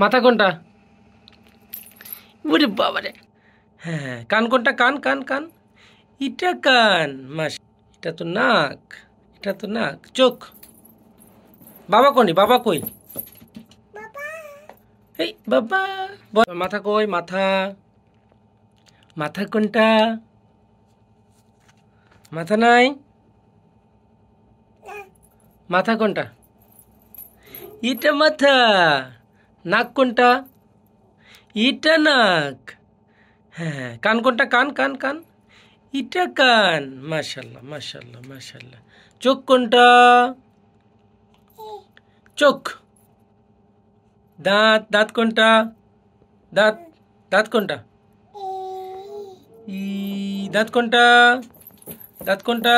মাথা কোনটা? ওরে বাবারে। হ্যাঁ, কান কোনটা? কান কান কান। এটা কান। মাস, এটা তো নাক। এটা তো নাক। চোখ। বাবা কোনি? বাবা কই? এই বাবা। মাথা কই? মাথা। মাথা কোনটা? মাথা নাই। মাথা কোনটা? এটা মাথা। নাক কোনটা? এটা নাক। হ্যাঁ, কান কোনটা? কান কান কান। এটা কান। মাশাল্লাহ মাশাল্লাহ মাশাল্লাহ। চোখ কোনটা? চোখ। দাঁত। দাঁত কোনটা? দাঁত। দাঁত কোনটা? ই। দাঁত কোনটা? দাঁত কোনটা?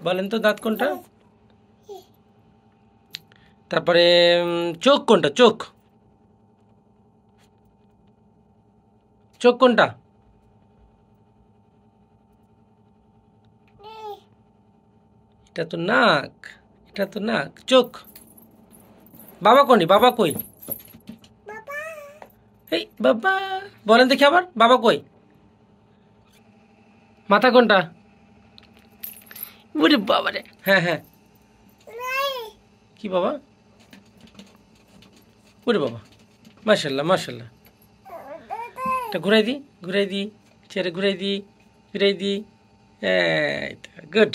বলেন তো দাঁত কোনটা? তারপরে চোখ কোনটা? চোখ। চোখ কোনটা? এটা তো নাক। এটা তো নাক। চোখ। বাবা কোনি? বাবা কই? এই বাবা। বলেন দেখি আবার, বাবা কই? মাথা কোনটা? ওরে বাবারে। হ্যাঁ হ্যাঁ। কি বাবা? ওরে বাবা। মাশাল্লাহ মাশাল্লাহ। এটা ঘুরাই দি, ঘুরাই দি, চেয়ারে ঘুরাই দি, ঘুরাই দি। গুড।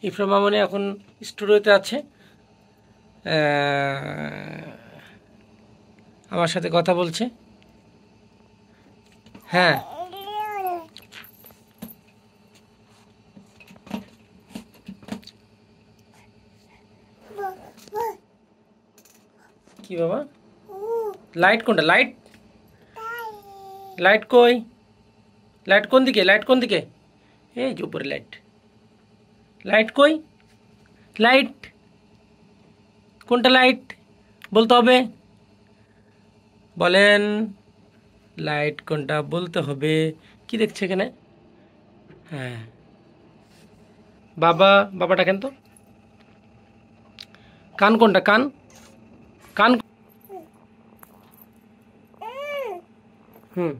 ইফরা মামনি এখন স্টুডিওতে আছে, আমার সাথে কথা বলছে। হ্যাঁ। কি বাবা? লাইট কোনটা? লাইট। লাইট কই? লাইট কোন দিকে? লাইট কোন দিকে? এই যে উপরে লাইট। লাইট কই? লাইট কোনটা? লাইট বলতে হবে। বলেন, লাইট কোনটা বলতে হবে। কি দেখছে এখানে? হ্যাঁ, বাবা। বাবাটা কেন তো? কান কোনটা? কান। কান। হুম।